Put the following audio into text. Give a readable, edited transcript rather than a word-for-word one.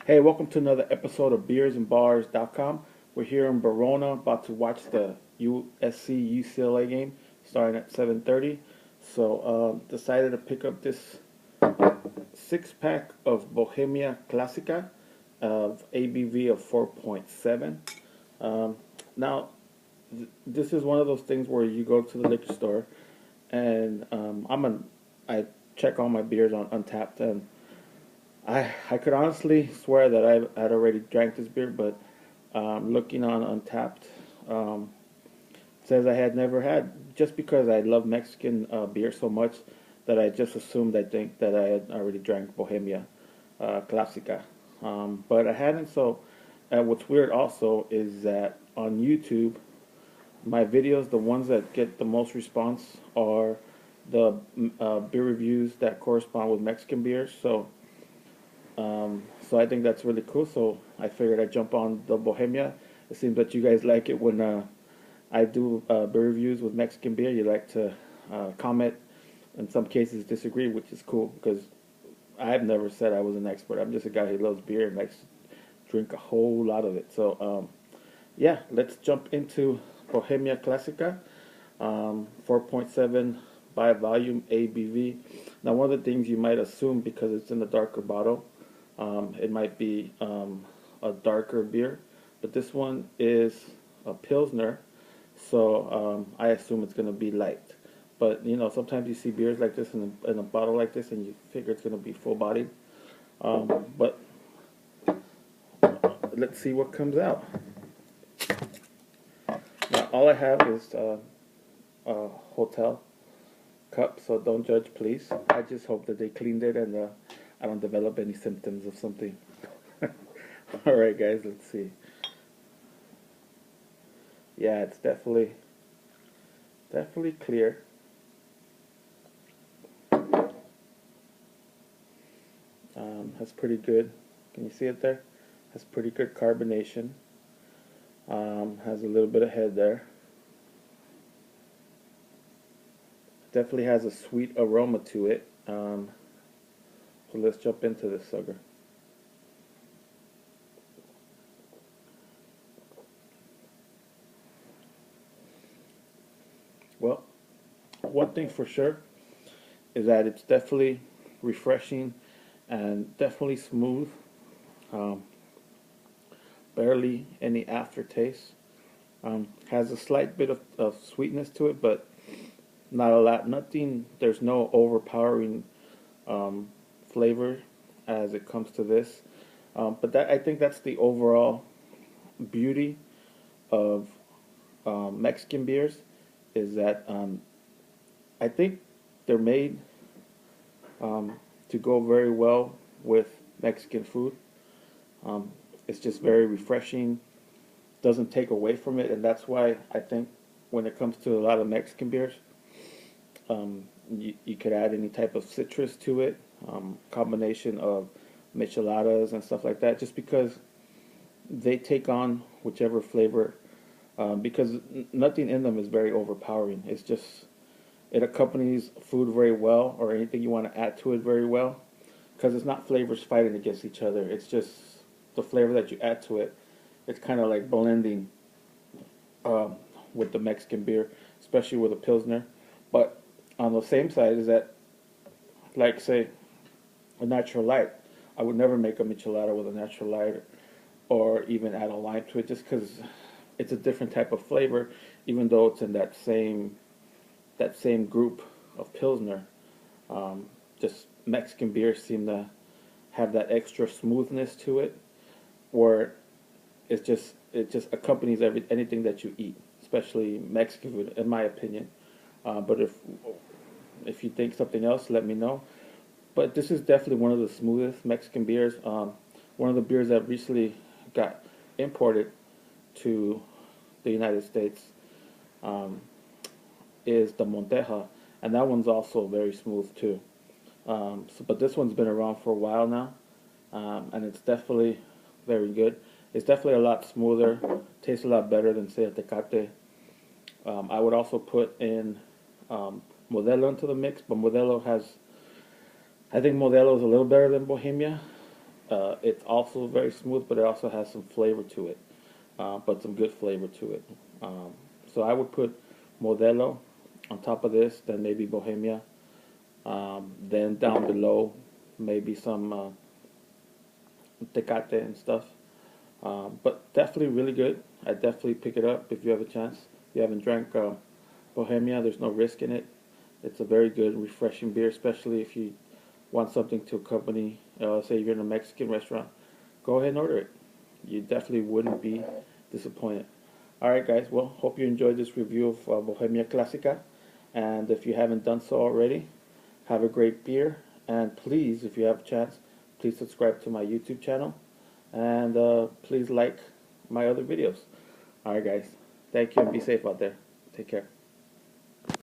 Hey, welcome to another episode of beersandbars.com. We're here in Verona, about to watch the USC UCLA game starting at 7:30. So, decided to pick up this six pack of Bohemia Clasica of ABV of 4.7. Um, now, this is one of those things where you go to the liquor store, and I check all my beers on Untapped, and I could honestly swear that I'd already drank this beer, but looking on Untapped, um, says I had never had, just because I love Mexican beer so much that I just assumed, I think, that I had already drank Bohemia Clasica. But I hadn't. So what's weird also is that on YouTube, my videos, the ones that get the most response, are the beer reviews that correspond with Mexican beers. So I think that's really cool. So I figured I'd jump on the Bohemia. It seems that you guys like it when I do beer reviews with Mexican beer. You like to comment, in some cases disagree, which is cool because I've never said I was an expert. I'm just a guy who loves beer and likes to drink a whole lot of it. So yeah, let's jump into Bohemia Clasica, 4.7 by volume ABV. Now, one of the things you might assume, because it's in a darker bottle, it might be a darker beer, but this one is a Pilsner, so I assume it's going to be light. But you know, sometimes you see beers like this in a bottle like this, and you figure it's going to be full bodied. But let's see what comes out. Now, all I have is a hotel cup, so don't judge, please. I just hope that they cleaned it and I don't develop any symptoms of something. All right, guys, let's see. Yeah, it's definitely clear. Has pretty good. Can you see it there? Has pretty good carbonation. Has a little bit of head there. Definitely has a sweet aroma to it. So let's jump into this sucker. Well, one thing for sure is that it's definitely refreshing and definitely smooth. Um, Barely any aftertaste. Has a slight bit of sweetness to it, but not a lot. Nothing. There's no overpowering um, flavor as it comes to this. But that, I think that's the overall beauty of Mexican beers, is that I think they're made to go very well with Mexican food. Um, it's just very refreshing, doesn't take away from it, and that's why I think when it comes to a lot of Mexican beers, you could add any type of citrus to it, combination of micheladas and stuff like that, just because they take on whichever flavor, because nothing in them is very overpowering. It's just, it accompanies food very well, or anything you want to add to it very well, because it's not flavors fighting against each other. It's just the flavor that you add to it. It's kind of like blending um, with the Mexican beer, especially with a Pilsner. But on the same side is that, like, say, a natural light. I would never make a michelada with a natural light, or even add a lime to it, just because it's a different type of flavor, even though it's in that same group of Pilsner. Just Mexican beers seem to have that extra smoothness to it, where it just accompanies anything that you eat, especially Mexican food, in my opinion. But if you think something else, let me know. But this is definitely one of the smoothest Mexican beers. One of the beers that recently got imported to the United States um, is the Monteja, and that one's also very smooth too. But this one's been around for a while now, and it's definitely very good. It's definitely a lot smoother, tastes a lot better than, say, a Tecate. I would also put in Modelo into the mix, but I think Modelo is a little better than Bohemia, It's also very smooth, but it also has some flavor to it, but some good flavor to it. Um, so I would put Modelo on top of this, then maybe Bohemia, then down below maybe some Tecate and stuff. But definitely really good. I definitely pick it up if you have a chance. If you haven't drank Bohemia, there's no risk in it. It's a very good, refreshing beer, especially if you want something to accompany, say you're in a Mexican restaurant. Go ahead and order it. You definitely wouldn't be disappointed. All right, guys. Well, hope you enjoyed this review of Bohemia Clasica. And if you haven't done so already, have a great beer. And please, if you have a chance, please subscribe to my YouTube channel. And please like my other videos. All right, guys. Thank you and be safe out there. Take care.